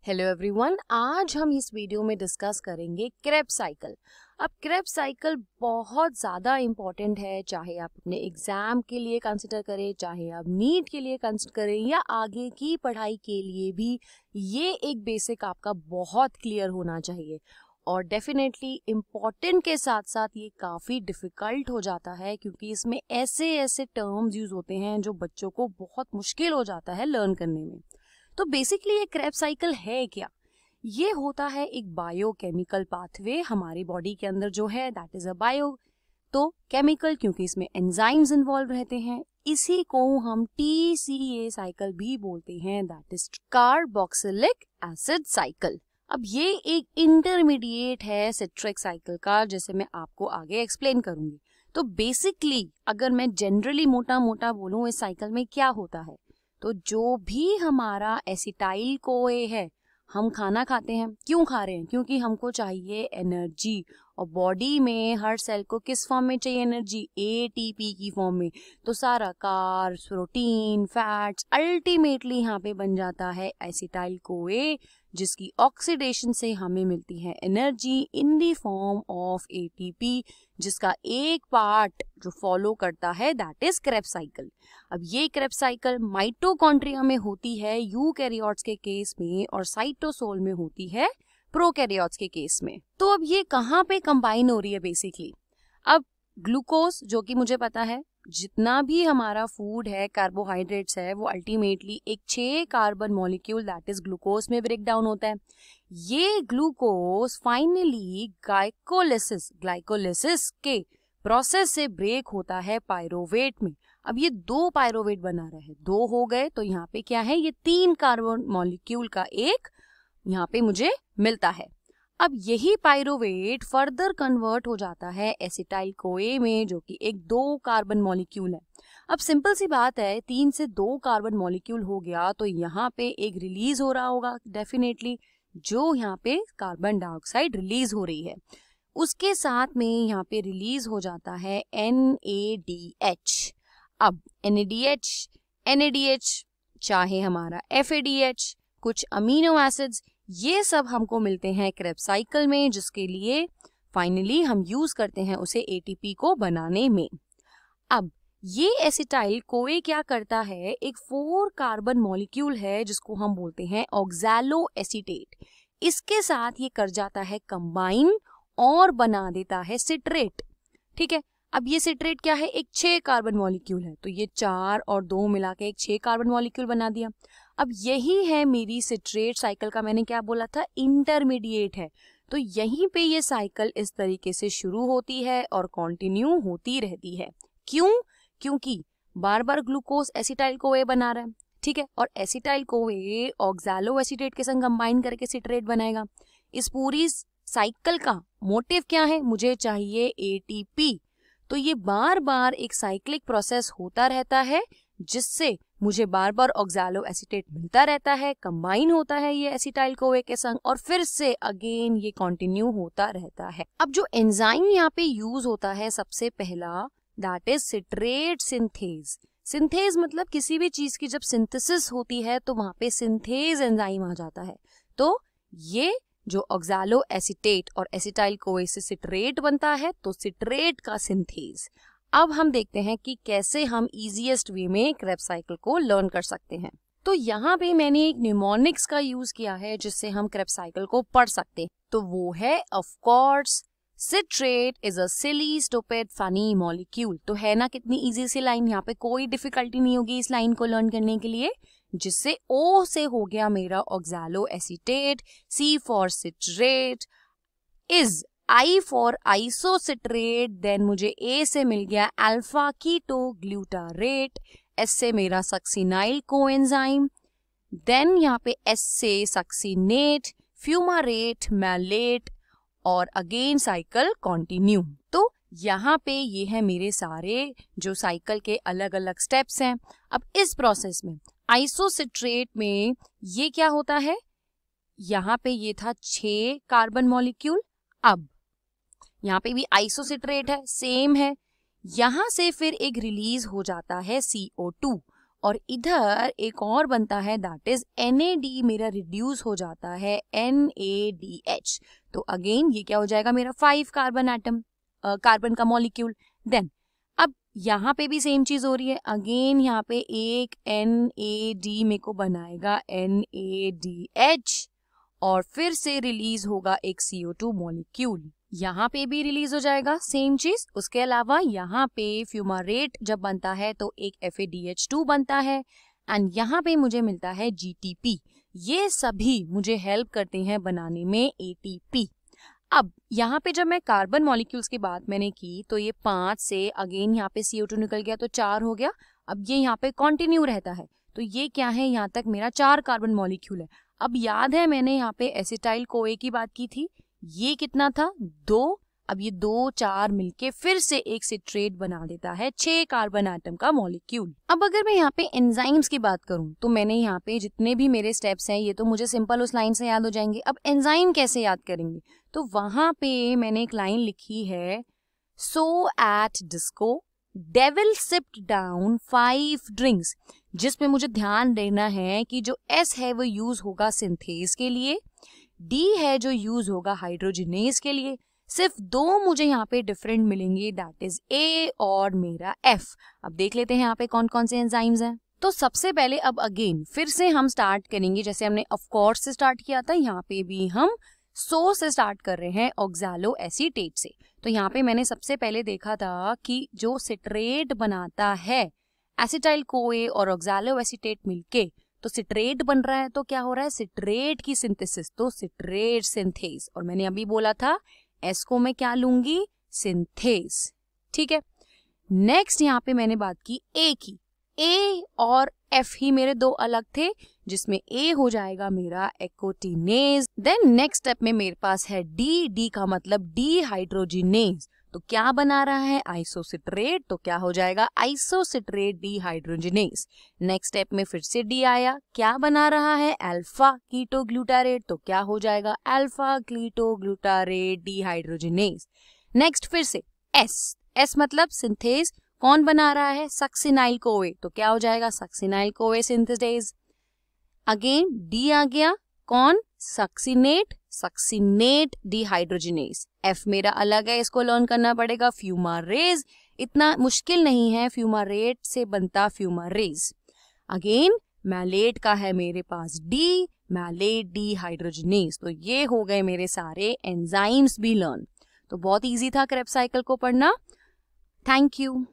Hello everyone, आज हम इस वीडियो में डिस्कस करेंगे क्रेब्स साइकिल। अब क्रेब्स साइकिल बहुत ज़्यादा इम्पॉर्टेंट है, चाहे आप अपने एग्जाम के लिए कंसिडर करें, चाहे आप नीट के लिए कंसिडर करें या आगे की पढ़ाई के लिए भी। ये एक बेसिक आपका बहुत क्लियर होना चाहिए और डेफिनेटली इम्पॉर्टेंट के साथ साथ ये काफ़ी डिफ़िकल्ट हो जाता है, क्योंकि इसमें ऐसे ऐसे टर्म्स यूज़ होते हैं जो बच्चों को बहुत मुश्किल हो जाता है लर्न करने में। तो बेसिकली ये क्रेब्स साइकिल है क्या? ये होता है एक बायोकेमिकल पाथवे हमारी बॉडी के अंदर जो है, दैट इज अ बायो। तो केमिकल, क्योंकि इसमें एंजाइम्स इन्वॉल्व रहते हैं, इसी को हम TCA साइकिल भी बोलते हैं, that is carboxylic acid cycle. अब ये एक इंटरमीडिएट है सिट्रिक साइकिल का, जैसे मैं आपको आगे एक्सप्लेन करूंगी। तो बेसिकली अगर मैं जनरली मोटा मोटा बोलूं, इस साइकिल में क्या होता है, तो जो भी हमारा एसिटाइल कोए है, हम खाना खाते हैं, क्यों खा रहे हैं? क्योंकि हमको चाहिए एनर्जी, और बॉडी में हर सेल को किस फॉर्म में चाहिए एनर्जी? ATP की फॉर्म में। तो सारा कार्ब्स, प्रोटीन, फैट्स अल्टीमेटली यहाँ पे बन जाता है एसिटाइल कोए, जिसकी ऑक्सीडेशन से हमें मिलती है energy in the form of ATP, जिसका एक पार्ट जो फॉलो करता है दैट इज क्रेब्स साइकिल। अब ये क्रेब्स साइकिल माइटोकॉन्ड्रिया में होती है यूकैरियोट्स के केस में, और साइटोसोल में होती है प्रोकैरियोट्स के केस में। तो अब ये कहाँ पे कंबाइन हो रही है बेसिकली? अब ग्लूकोज, जो कि मुझे पता है जितना भी हमारा फूड है, कार्बोहाइड्रेट्स है, वो अल्टीमेटली एक 6 carbon molecule that is glucose में ब्रेक डाउन होता है। ये ग्लूकोज फाइनली ग्लाइकोलिसिस के प्रोसेस से ब्रेक होता है पायरोवेट में। अब ये 2 पायरोवेट बना रहे हैं, 2 हो गए, तो यहाँ पे क्या है, ये 3 कार्बन मॉलिक्यूल का एक यहाँ पे मुझे मिलता है। अब यही पायरोवेट फर्दर कन्वर्ट हो जाता है एसिटाइल कोए में, जो कि एक 2 कार्बन मॉलिक्यूल है। अब सिंपल सी बात है, 3 से 2 कार्बन मॉलिक्यूल हो गया, तो यहाँ पे एक रिलीज हो रहा होगा डेफिनेटली, जो यहाँ पे कार्बन डाइऑक्साइड रिलीज हो रही है। उसके साथ में यहाँ पे रिलीज हो जाता है NADH। अब NADH चाहे हमारा FADH, कुछ अमीनो एसिड्स, ये सब हमको मिलते हैं क्रेब्स साइकिल में, जिसके लिए फाइनली हम यूज करते हैं उसे ATP को बनाने में। अब ये एसिटाइल कोए क्या करता है, एक 4 कार्बन मॉलिक्यूल है जिसको हम बोलते हैं ऑक्सैलो एसीटेट। इसके साथ ये कर जाता है कंबाइन और बना देता है सिट्रेट। ठीक है, अब ये सिट्रेट क्या है, एक 6 कार्बन मॉलिक्यूल है, तो ये 4 और 2 मिला के एक 6 कार्बन मॉलिक्यूल बना दिया। अब यही है मेरी सिट्रेट साइकिल का, मैंने क्या बोला था, इंटरमीडिएट है। तो यहीं पे ये साइकिल इस तरीके से शुरू होती है और कंटिन्यू होती रहती है। क्यों? क्योंकि बार बार ग्लूकोज एसिटाइल कोए बना रहा है, ठीक है, और एसिटाइल कोए ऑक्सैलो एसीटेट के संग कंबाइन करके सिट्रेट बनाएगा। इस पूरी साइकिल का मोटिव क्या है, मुझे चाहिए ATP। तो ये बार बार एक साइक्लिक प्रोसेस होता रहता है, जिससे मुझे बार बार ऑक्सैलो एसीटेट मिलता रहता है, कंबाइन होता है ये एसिटाइल कोए के संग, और फिर से अगेन ये कंटिन्यू होता रहता है। अब जो एंजाइम यहाँ पे यूज होता है सबसे पहला, that is citrate synthase. Synthase मतलब किसी भी चीज की जब सिंथेसिस होती है तो वहां पे सिंथेज एंजाइम आ जाता है। तो ये जो ऑक्सैलो एसीटेट और एसिटाइल कोए से सिट्रेट बनता है, तो सिट्रेट का सिंथेज। अब हम देखते हैं कि कैसे हम इजीएस्ट वे में क्रेब्स साइकिल को लर्न कर सकते हैं। तो यहाँ पे मैंने एक न्यूमोनिक्स का यूज किया है जिससे हम क्रेब्स साइकिल को पढ़ सकते हैं, तो वो है of course citrate is a silly stupid funny molecule. तो है ना कितनी इजी सी लाइन, यहाँ पे कोई डिफिकल्टी नहीं होगी इस लाइन को लर्न करने के लिए, जिससे O से हो गया मेरा oxaloacetate, C for citrate, is I for isocitrate, then मुझे A से मिल गया अल्फा कीटो ग्लूटारेट, S से मेरा सक्सिनाइल कोएंजाइम, देन यहाँ पे S से सक्सिनेट, फ्यूमारेट, मैलेट, और अगेन साइकिल कंटिन्यू। तो यहाँ पे ये है मेरे सारे जो साइकिल के अलग अलग स्टेप्स हैं। अब इस प्रोसेस में आइसोसिट्रेट में ये क्या होता है, यहाँ पे ये था 6 कार्बन मॉलिक्यूल, अब यहाँ पे भी आइसोसिट्रेट है, सेम है। यहाँ से फिर एक रिलीज हो जाता है CO2, और इधर एक और बनता है दैट इज NAD मेरा रिड्यूस हो जाता है NADH। तो अगेन ये क्या हो जाएगा मेरा 5 कार्बन एटम, कार्बन का मॉलिक्यूल। देन अब यहाँ पे भी सेम चीज हो रही है, अगेन यहाँ पे एक NAD मेरे को बनाएगा NADH और फिर से रिलीज होगा एक CO2 मॉलिक्यूल, यहाँ पे भी रिलीज हो जाएगा सेम चीज। उसके अलावा यहाँ पे फ्यूमारेट जब बनता है तो एक FADH2 बनता है एंड यहाँ पे मुझे मिलता है GTP। ये सभी मुझे हेल्प करते हैं बनाने में ATP। अब यहाँ पे जब मैं कार्बन मॉलिक्यूल्स की बात मैंने की तो ये 5 से अगेन यहाँ पे CO2 निकल गया तो 4 हो गया। अब ये यहाँ पे कंटिन्यू रहता है तो ये क्या है, यहाँ तक मेरा 4 कार्बन मॉलिक्यूल है। अब याद है मैंने यहाँ पे एसिटाइल कोए की बात की थी, ये कितना था 2। अब ये 2 4 मिलके फिर से एक सिट्रेट बना देता है 6 कार्बन एटम का मॉलिक्यूल। अब अगर मैं यहाँ पे एंजाइम्स की बात करूं तो मैंने यहाँ पे जितने भी मेरे स्टेप्स हैं ये तो मुझे सिंपल उस लाइन से याद हो जाएंगे। अब एंजाइम कैसे याद करेंगे, तो वहां पे मैंने एक लाइन लिखी है, so at disco devil sipped down 5 drinks, जिसमें मुझे ध्यान देना है कि जो S है वो यूज होगा सिंथेज के लिए, D है जो यूज होगा हाइड्रोजिनेज के लिए। सिर्फ 2 मुझे यहाँ पे डिफरेंट मिलेंगे, दैट इज A और मेरा F। अब देख लेते हैं यहाँ पे कौन कौन से एंजाइम्स हैं। तो सबसे पहले अब अगेन फिर से हम स्टार्ट करेंगे जैसे हमने ऑफ कोर्स से स्टार्ट किया था, यहाँ पे भी हम सो से स्टार्ट कर रहे हैं ऑक्सैलो एसीटेट से। तो यहाँ पे मैंने सबसे पहले देखा था कि जो सिट्रेट बनाता है एसिटाइल कोए और ऑक्सैलो एसीटेट मिलके तो सिट्रेट बन रहा है, तो क्या हो रहा है सिट्रेट की सिंथेसिस, तो सिट्रेट सिंथेज। और मैंने अभी बोला था S को मैं क्या लूंगी, सिंथेज, ठीक है। नेक्स्ट यहाँ पे मैंने बात की A की, A और F ही मेरे 2 अलग थे, जिसमें A हो जाएगा मेरा एकोटिनेज। देन नेक्स्ट स्टेप में मेरे पास है D का मतलब डिहाइड्रोजिनेज, तो क्या बना रहा है आइसोसिट्रेट, तो क्या हो जाएगा आइसोसिट्रेट डिहाइड्रोजिनेज। नेक्स्ट स्टेप में फिर से D आया, क्या बना रहा है अल्फा कीटोग्लूटारेट, तो क्या हो जाएगा अल्फा कीटोग्लूटारेट डिहाइड्रोजिनेज। नेक्स्ट फिर से S मतलब सिंथेज, कौन बना रहा है सक्सिनाइल कोए, तो क्या हो जाएगा सक्सिनाइल कोए सिंथेज। अगेन D आ गया, कौन सक्सिनेट डिहाइड्रोजिनेज। F मेरा अलग है, इसको लर्न करना पड़ेगा, फ्यूमारेज, इतना मुश्किल नहीं है, फ्यूमारेट से बनता फ्यूमारेज। अगेन मैलेट का है मेरे पास D, मैलेट डिहाइड्रोजिनेज। तो ये हो गए मेरे सारे एंजाइम्स भी लर्न। तो बहुत इजी था क्रेब्स साइकिल को पढ़ना। Thank you.